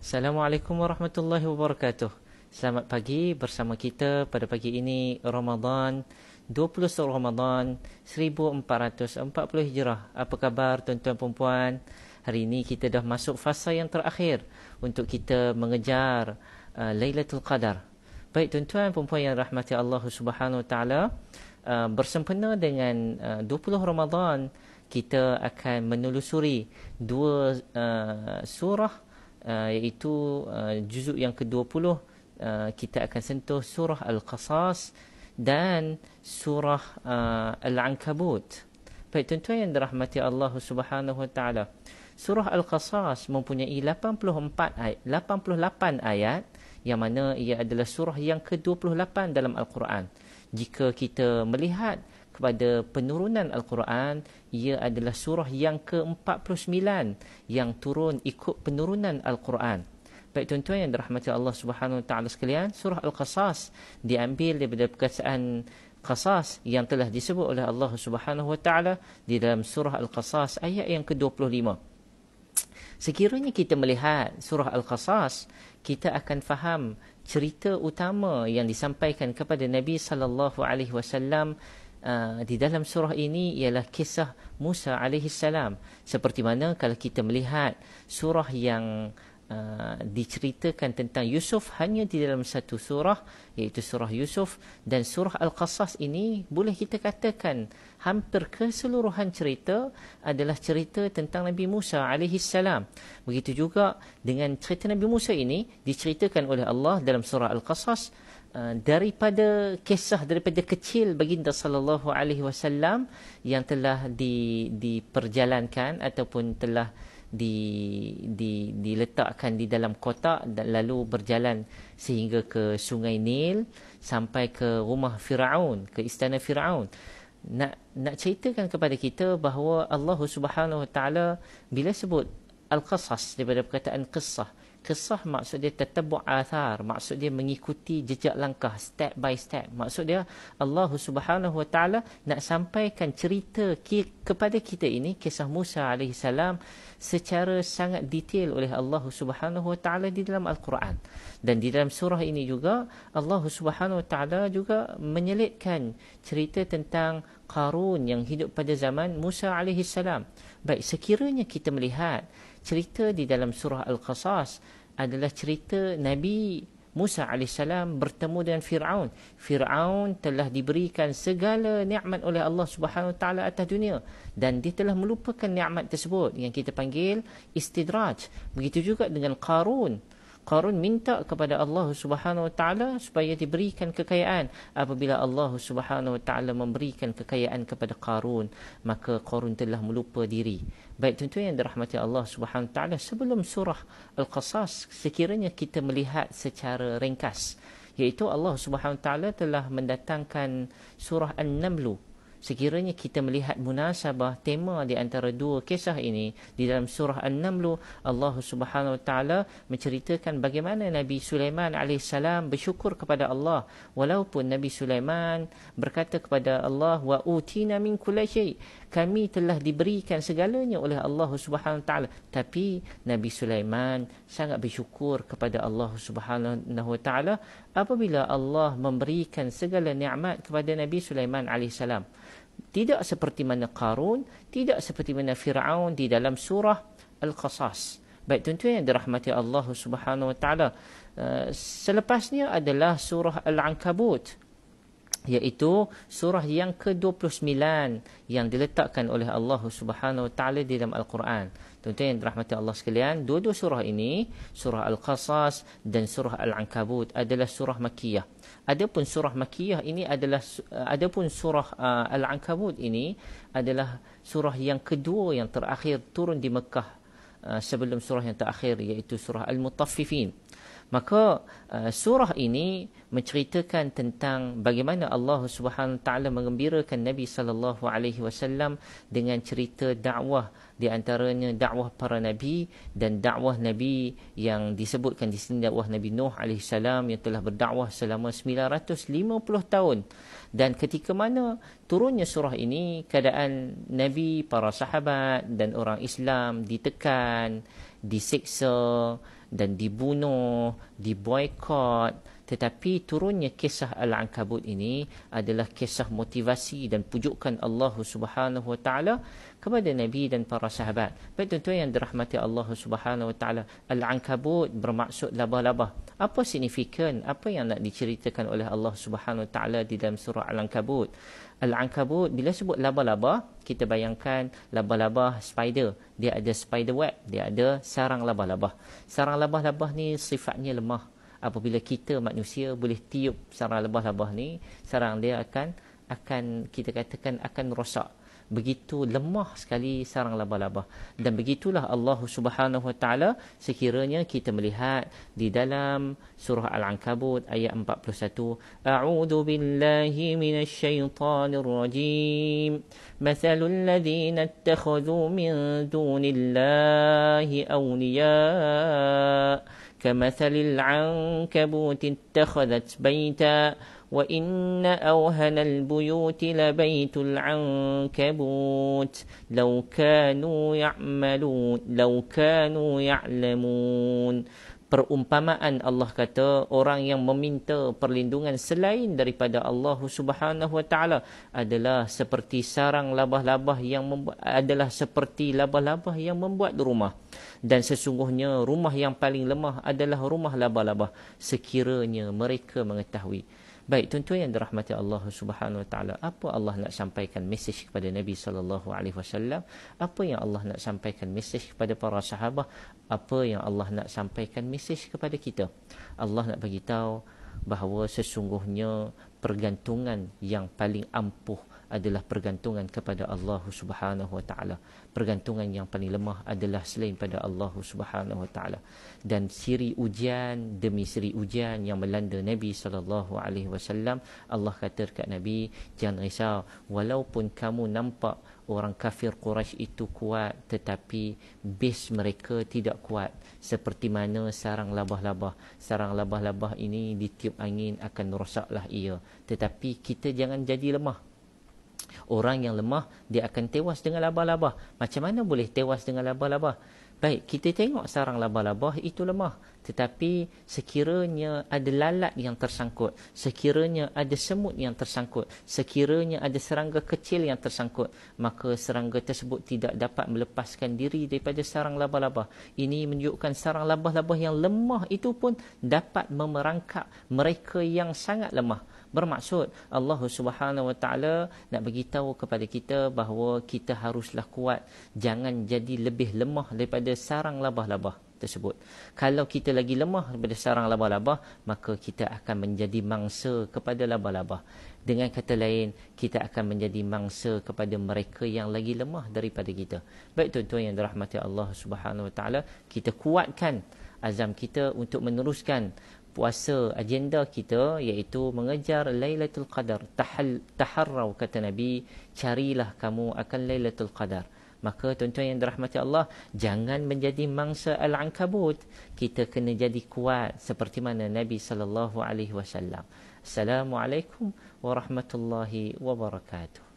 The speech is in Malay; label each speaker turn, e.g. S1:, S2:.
S1: Assalamualaikum warahmatullahi wabarakatuh. Selamat pagi bersama kita pada pagi ini Ramadan 20 Ramadan 1440 Hijrah. Apa khabar tuan-tuan dan puan? Hari ini kita dah masuk fasa yang terakhir untuk kita mengejar Lailatul Qadar. Baik tuan-tuan dan puan yang rahmati Allah Subhanahu Wa Taala, bersempena dengan 20 Ramadan kita akan menelusuri dua surah, iaitu juzuk yang ke-20. Kita akan sentuh surah Al-Qasas dan surah Al-Ankabut. Baik tuan-tuan yang dirahmati Allah Subhanahu Wa Taala, surah Al-Qasas mempunyai 88 ayat, yang mana ia adalah surah yang ke-28 dalam Al-Quran. Jika kita melihat kepada penurunan Al-Quran, ia adalah surah yang ke-49 yang turun ikut penurunan Al-Quran. Baik tuan-tuan yang dirahmati Allah Subhanahu Wa Taala sekalian, surah Al-Qasas diambil daripada perkataan qasas yang telah disebut oleh Allah Subhanahu Wa Taala di dalam surah Al-Qasas ayat yang ke-25. Sekiranya kita melihat surah Al-Qasas, kita akan faham cerita utama yang disampaikan kepada Nabi sallallahu alaihi wasallam di dalam surah ini ialah kisah Musa alaihi salam. Seperti mana kalau kita melihat surah yang diceritakan tentang Yusuf hanya di dalam satu surah, iaitu surah Yusuf, dan surah Al-Qasas ini boleh kita katakan hampir keseluruhan cerita adalah cerita tentang Nabi Musa alaihi salam. Begitu juga dengan cerita Nabi Musa ini diceritakan oleh Allah dalam surah Al-Qasas daripada kecil baginda sallallahu alaihi wasallam yang telah diperjalankan ataupun telah diletakkan di dalam kotak dan lalu berjalan sehingga ke Sungai Nil sampai ke rumah Firaun, ke istana Firaun. Nak ceritakan kepada kita bahawa Allah Subhanahu Wa Taala bila sebut Al-Qasas daripada perkataan Qisah maksud dia tatabu' athar, maksud dia mengikuti jejak langkah, step by step. Maksud dia Allah Subhanahu Wa Taala nak sampaikan cerita kepada kita ini, kisah Musa alaihi salam, secara sangat detail oleh Allah Subhanahu Wa Taala di dalam Al-Quran. Dan di dalam surah ini juga Allah Subhanahu Wa Taala juga menyelitkan cerita tentang Qarun yang hidup pada zaman Musa alaihi salam. Baik, sekiranya kita melihat cerita di dalam surah Al-Qasas adalah cerita Nabi Musa AS bertemu dengan Fir'aun. Fir'aun telah diberikan segala nikmat oleh Allah Subhanahu Wa Taala atas dunia, dan dia telah melupakan nikmat tersebut yang kita panggil istidraj. Begitu juga dengan Qarun. Qarun minta kepada Allah Subhanahu Wa Taala supaya diberikan kekayaan. Apabila Allah Subhanahu Wa Taala memberikan kekayaan kepada Qarun, maka Qarun telah melupa diri. Baik tuan-tuan yang dirahmati Allah Subhanahu Wa Taala, sebelum surah Al-Qasas, sekiranya kita melihat secara ringkas, iaitu Allah Subhanahu Wa Taala telah mendatangkan surah An-Naml. Sekiranya kita melihat munasabah tema di antara dua kisah ini, di dalam surah An-Naml Allah Subhanahu Wa Taala menceritakan bagaimana Nabi Sulaiman alaihissalam bersyukur kepada Allah, walaupun Nabi Sulaiman berkata kepada Allah, wa utina min kulli syai', kami telah diberikan segalanya oleh Allah Subhanahu Wa Taala. Tapi Nabi Sulaiman sangat bersyukur kepada Allah Subhanahu Wa Taala apabila Allah memberikan segala nikmat kepada Nabi Sulaiman alaihissalam. Tidak seperti mana Qarun, tidak seperti mana Fir'aun di dalam surah Al-Qasas. Baik tuan-tuan yang dirahmati Allah Subhanahu Wa Taala, selepasnya adalah surah Al-Ankabut, iaitu surah yang ke-29 yang diletakkan oleh Allah Subhanahu Wa Taala di dalam Al-Quran. Tuan-tuan yang dirahmati Allah sekalian, dua-dua surah ini, surah Al-Qasas dan surah Al-Ankabut, adalah surah Makkiyah. Adapun surah Makkiyah ini adalah surah Al-Ankabut ini adalah surah yang kedua yang terakhir turun di Mekah sebelum surah yang terakhir, iaitu surah Al-Mutaffifin. Maka surah ini menceritakan tentang bagaimana Allah Subhanahu Wa Taala mengembirakan Nabi sallallahu alaihi wasallam dengan cerita dakwah, di antaranya dakwah para nabi dan dakwah nabi yang disebutkan di sini, dakwah Nabi Nuh alaihi salam yang telah berdakwah selama 950 tahun. Dan ketika mana turunnya surah ini, keadaan nabi, para sahabat dan orang Islam ditekan, disiksa dan dibunuh, diboikot. Tetapi turunnya kisah Al-Ankabut ini adalah kisah motivasi dan pujukan Allah Subhanahu Wa Taala kepada Nabi dan para sahabat. Baik tuan-tuan yang dirahmati Allah Subhanahu Wa Taala, Al-Ankabut bermaksud labah-labah. Apa signifikan? Apa yang nak diceritakan oleh Allah Subhanahu Wa Taala di dalam surah Al-Ankabut? Al-Ankabut, bila sebut laba-laba, kita bayangkan laba-laba spider. Dia ada spider web, dia ada sarang laba-laba. Sarang laba-laba ni sifatnya lemah. Apabila kita manusia boleh tiup sarang laba-laba ni, sarang dia akan kita katakan akan rosak. Begitu lemah sekali sarang laba-laba. Dan begitulah Allah Subhanahu Wa Taala sekiranya kita melihat di dalam surah Al-Ankabut ayat 41, A'udzu billahi minasy syaithanir rajim. Mathalul ladzina ittakhadhu min dunillahi awliya كمثل العنكبوت اتخذت بيتا وإن أوهن البيوت لبيت العنكبوت لو كانوا يعلمون. Perumpamaan Allah kata, orang yang meminta perlindungan selain daripada Allah Subhanahu Wa Taala adalah seperti sarang labah-labah yang seperti labah-labah yang membuat rumah. Dan sesungguhnya rumah yang paling lemah adalah rumah labah-labah sekiranya mereka mengetahui. Baik tuan-tuan yang dirahmati Allah Subhanahu Wa Taala, apa Allah nak sampaikan mesej kepada Nabi sallallahu alaihi wasallam? Apa yang Allah nak sampaikan mesej kepada para sahabat? Apa yang Allah nak sampaikan mesej kepada kita? Allah nak bagi tahu bahawa sesungguhnya pergantungan yang paling ampuh adalah pergantungan kepada Allah Subhanahu Wa Taala. Pergantungan yang paling lemah adalah selain pada Allah Subhanahu Wa Taala. Dan siri ujian demi siri ujian yang melanda Nabi sallallahu alaihi wasallam, Allah kata dekat Nabi, jangan risau, walaupun kamu nampak orang kafir Quraisy itu kuat, tetapi base mereka tidak kuat. Seperti mana sarang labah-labah. Sarang labah-labah ini ditiup angin akan rosaklah ia. Tetapi kita jangan jadi lemah. Orang yang lemah, dia akan tewas dengan labah-labah. Macam mana boleh tewas dengan labah-labah? Baik, kita tengok sarang labah-labah itu lemah. Tetapi sekiranya ada lalat yang tersangkut, sekiranya ada semut yang tersangkut, sekiranya ada serangga kecil yang tersangkut, maka serangga tersebut tidak dapat melepaskan diri daripada sarang labah-labah. Ini menunjukkan sarang labah-labah yang lemah itu pun dapat memerangkap mereka yang sangat lemah. Bermaksud Allah Subhanahu Wa Taala nak bagi tahu kepada kita bahawa kita haruslah kuat, jangan jadi lebih lemah daripada sarang labah-labah tersebut. Kalau kita lagi lemah daripada sarang labah-labah, maka kita akan menjadi mangsa kepada labah-labah. Dengan kata lain, kita akan menjadi mangsa kepada mereka yang lagi lemah daripada kita. Baik tuan-tuan yang dirahmati Allah Subhanahu Wa Taala, kita kuatkan azam kita untuk meneruskan puasa agenda kita, iaitu mengejar Lailatul Qadar. Taharrau, kata Nabi, carilah kamu akan Lailatul Qadar. Maka tuan-tuan yang dirahmati Allah, jangan menjadi mangsa Al-Ankabut. Kita kena jadi kuat seperti mana Nabi sallallahu alaihi wasallam. Assalamualaikum warahmatullahi wabarakatuh.